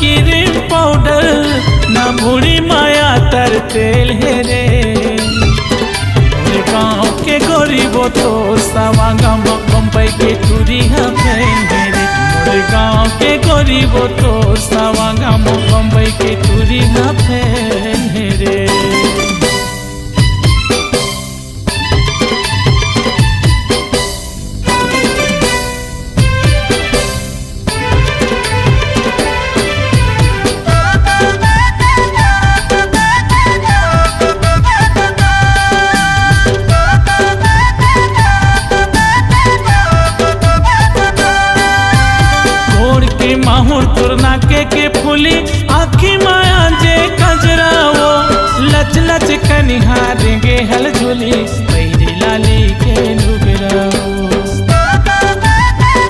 Cream powder ना भूरी माया तर तेल है रे। गाँव के गरीब तो सावा गाँव बम्बई के टूरी है रे। गाँव के गरीब तो सावा गाँव बम्बई के टूरी है रे। माहुर तुर नाके के फूली आखी